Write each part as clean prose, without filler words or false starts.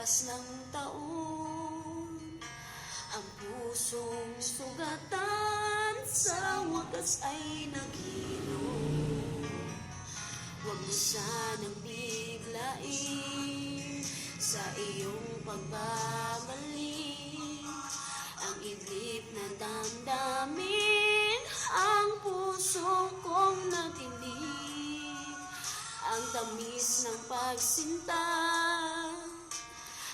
Lipas ng taon, ang pusong sugatan sa wakas ay naghilom. Huwag mo sanang biglain sa iyong pagbabalik ang iglip na damdamin, ang puso kong natinig, ang tamis ng pagsinta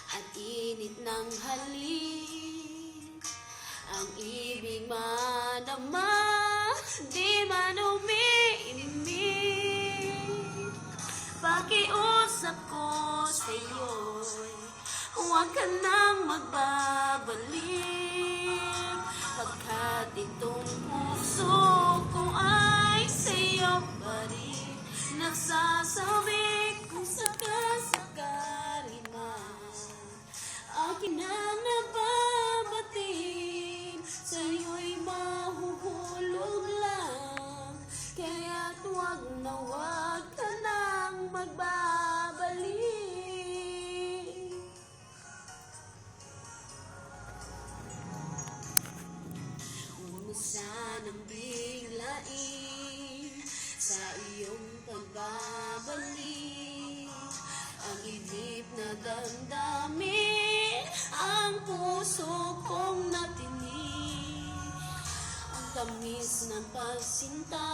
at init ng halik, ang ibig madama, di man umiimik. Pakiusap ko sa'yo'y huwag ka nang magbabalik, pagkat itong puso ko ay sa'yo pa rin nagsasabi kung sakasakali man akin ang nababatiin, sa'yo'y mahuhulog lang, kaya't huwag na huwag ka nang magbabalik. Huwag mo sanang biglain sa iyong pagbabalik ang iglip na damdamin, ang puso kong natinig, ang tamis ng pagsinta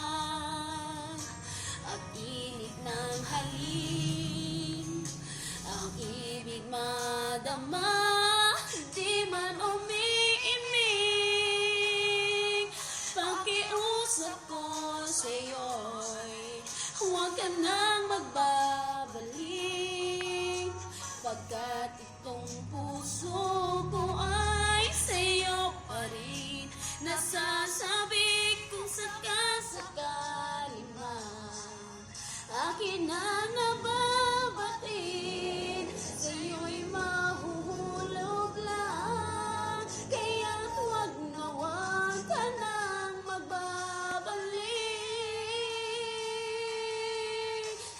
at init ng halik, ang ibig madama, di man umiimik. Pakiusap ko sa'yo'y huwag ka nang magbabalik, pagkat itong puso ko ay sa'yo pa rin nasasabi kung sakasakali man akin na nababatin, sa'yo'y mahuhulog lang, kaya't huwag na huwag ka nang magbabalik.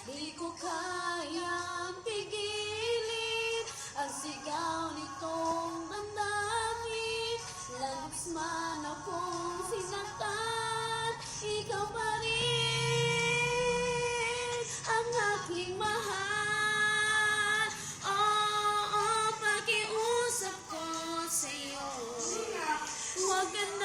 Di ko kayang pigilin ang sigaw nitong damdamin, lagos man akong sinaktan, ikaw pa rin ang aking mahal. Oo, pakiusap ko sa'yo, huwag ka na